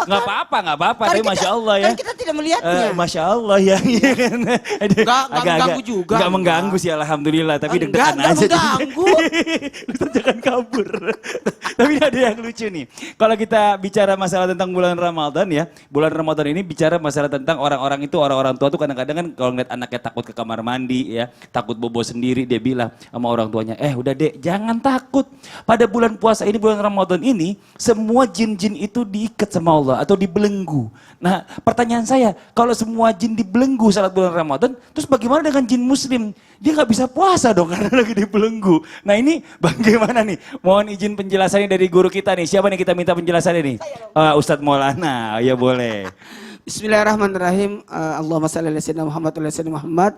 Nggak kan? apa-apa, nggak apa-apa. Kan Tapi kita- Masya Allah ya. Kan kita tidak melihatnya. Masya Allah ya. Nggak mengganggu juga. Nggak mengganggu sih alhamdulillah. Tapi Enggak, deg-degan aja. mengganggu. Ustaz jangan kabur. Tapi ada yang lucu nih. Kalau kita bicara masalah tentang bulan Ramadan ya. Bulan Ramadan ini bicara masalah tentang orang-orang itu, orang-orang tua tuh kadang-kadang kan kalau ngeliat anaknya takut ke kamar mandi ya. Takut bobo sendiri, dia bilang sama orang tuanya, udah dek jangan takut. Pada bulan puasa ini, bulan Ramadan ini, semua jin-jin itu diikat sama Allah atau dibelenggu. Nah pertanyaan saya, kalau semua jin dibelenggu saat bulan Ramadan, terus bagaimana dengan jin muslim? Dia nggak bisa puasa dong karena lagi dibelenggu. Nah ini bagaimana nih? Mohon izin penjelasannya dari guru kita nih. Siapa nih kita minta penjelasannya nih? Ustadz Maulana, ya boleh. Bismillahirrahmanirrahim. Allahumma shalli ala sayyidina Muhammad wa ala sayyidina Muhammad.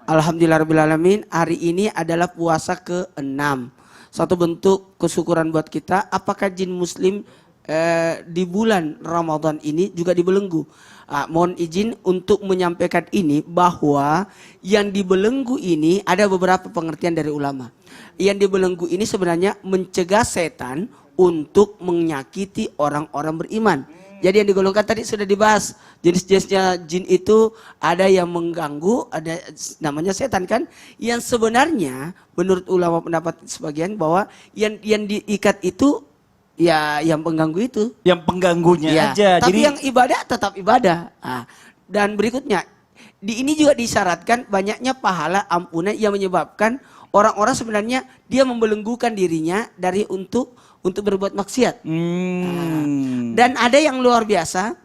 Alhamdulillahirabbil. Hari ini adalah puasa ke-6. Satu bentuk kesyukuran buat kita. Apakah jin muslim di bulan Ramadan ini juga dibelenggu? Mohon izin untuk menyampaikan ini bahwa yang dibelenggu ini ada beberapa pengertian dari ulama. Yang dibelenggu ini sebenarnya mencegah setan untuk menyakiti orang-orang beriman. Jadi yang digolongkan tadi sudah dibahas. Jenis-jenisnya jin itu ada yang mengganggu, ada namanya setan kan. Yang sebenarnya menurut ulama pendapat sebagian bahwa yang diikat itu ya yang pengganggu itu. Yang pengganggunya ya, aja. Tapi Jadi yang ibadah tetap ibadah. Dan berikutnya, di ini juga disyaratkan banyaknya pahala ampunan yang menyebabkan orang-orang sebenarnya dia membelenggukan dirinya dari untuk berbuat maksiat. Dan ada yang luar biasa,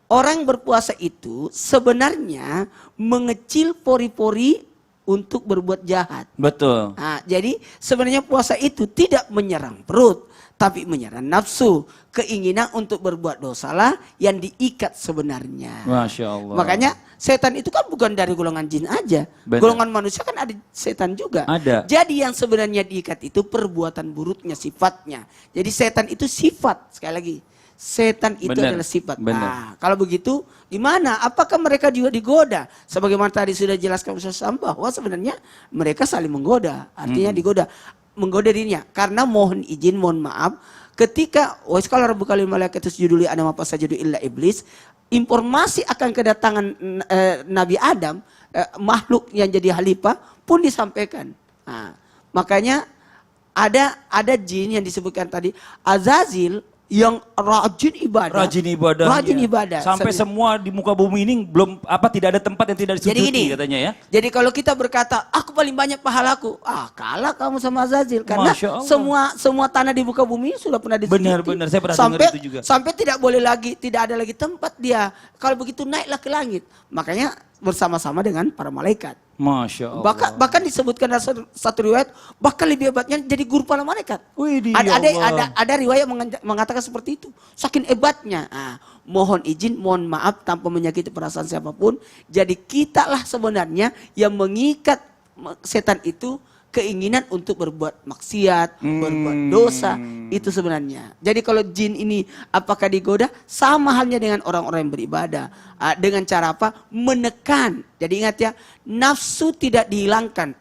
orang berpuasa itu sebenarnya mengecil pori-pori untuk berbuat jahat. betul. Jadi sebenarnya puasa itu tidak menyerang perut, tapi menyerang nafsu, keinginan untuk berbuat dosalah yang diikat sebenarnya. Masya Allah. Makanya setan itu kan bukan dari golongan jin aja. Benar. Golongan manusia kan ada setan juga. Ada. Jadi yang sebenarnya diikat itu perbuatan buruknya, sifatnya. Jadi setan itu sifat, sekali lagi. Setan itu Benar. adalah sifat. Benar. Kalau begitu gimana? Apakah mereka juga digoda? Sebagaimana tadi sudah jelaskan Ustaz Sam bahwa sebenarnya mereka saling menggoda. Artinya digoda. Menggoda dirinya. Karena mohon izin, mohon maaf. Ketika wa qala rabbuka lil malaikati isjudu li adama fasajadu illa iblis, informasi akan kedatangan Nabi Adam, makhluk yang jadi khalifah pun disampaikan. Makanya ada jin yang disebutkan tadi, Azazil, yang rajin ibadah. Rajin ibadah. Rajin ibadah. Sampai semua di muka bumi ini belum tidak ada tempat yang tidak Jadi disujudi gini, katanya ya. Jadi kalau kita berkata, aku paling banyak pahalaku, kalah kamu sama Azazil. Karena Masya Allah. semua tanah di muka bumi sudah pernah disujuti. Benar, saya pernah dengar itu juga. Sampai tidak ada lagi tempat dia. Kalau begitu naiklah ke langit. Makanya bersama-sama dengan para malaikat. Masya Allah. Bahkan disebutkan dalam satu riwayat, bahkan lebih hebatnya jadi guru para malaikat. Widih, ya Allah. Ada riwayat mengatakan seperti itu. Saking hebatnya. Mohon izin, mohon maaf tanpa menyakiti perasaan siapapun. Jadi kita lah sebenarnya yang mengikat setan itu keinginan untuk berbuat maksiat, berbuat dosa, itu sebenarnya. Jadi kalau jin ini apakah digoda? Sama halnya dengan orang-orang yang beribadah. Dengan cara apa? Menekan. Jadi ingat ya, nafsu tidak dihilangkan.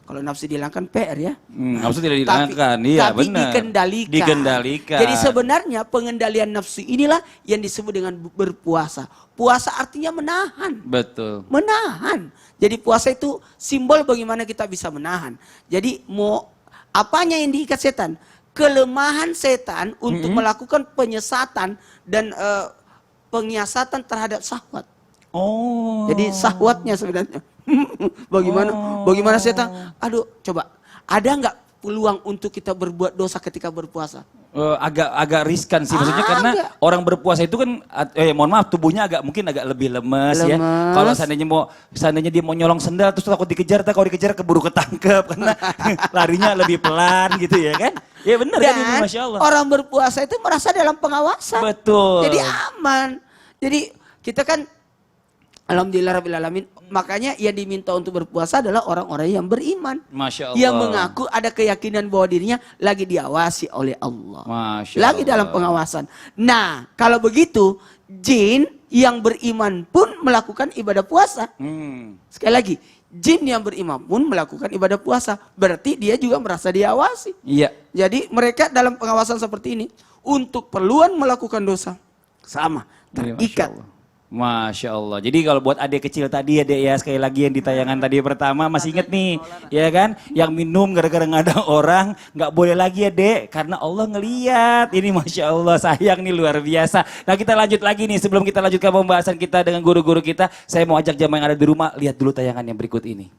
Kalau nafsu dihilangkan PR ya. Nafsu tidak dihilangkan, iya tapi benar. dikendalikan. Jadi sebenarnya pengendalian nafsu inilah yang disebut dengan berpuasa. Puasa artinya menahan. Betul. Menahan. Jadi puasa itu simbol bagaimana kita bisa menahan. Jadi apanya yang diikat setan? Kelemahan setan untuk melakukan penyesatan dan penyiasatan terhadap syahwat. Jadi syahwatnya sebenarnya. Bagaimana setan? Aduh, coba. Ada nggak peluang untuk kita berbuat dosa ketika berpuasa? Agak riskan sih maksudnya karena orang berpuasa itu kan mohon maaf tubuhnya mungkin agak lebih lemes ya. Kalau seandainya dia mau nyolong sendal terus takut dikejar, kalau dikejar keburu ketangkep karena larinya lebih pelan gitu ya kan. Ya benar kan ini Masya Allah. Orang berpuasa itu merasa dalam pengawasan. Betul. Jadi aman. Jadi kita kan alhamdulillah alamin. Makanya yang diminta untuk berpuasa adalah orang-orang yang beriman. Masya Allah. Yang mengaku ada keyakinan bahwa dirinya lagi diawasi oleh Allah. Masya lagi Allah. dalam pengawasan. Nah, kalau begitu, jin yang beriman pun melakukan ibadah puasa. Sekali lagi, jin yang beriman pun melakukan ibadah puasa. Berarti dia juga merasa diawasi. Iya. Jadi mereka dalam pengawasan seperti ini, untuk perluan melakukan dosa, sama, Iya, terikat. Masya Allah. Jadi kalau buat adik kecil tadi ya dek ya, sekali lagi yang di tayangan tadi pertama masih inget nih, ya kan? Yang minum gara-gara nggak ada orang, nggak boleh lagi ya dek, karena Allah ngeliat. Ini Masya Allah sayang nih luar biasa. Nah kita lanjut lagi nih, sebelum kita lanjutkan pembahasan kita dengan guru-guru kita, saya mau ajak jamaah yang ada di rumah, lihat dulu tayangan yang berikut ini.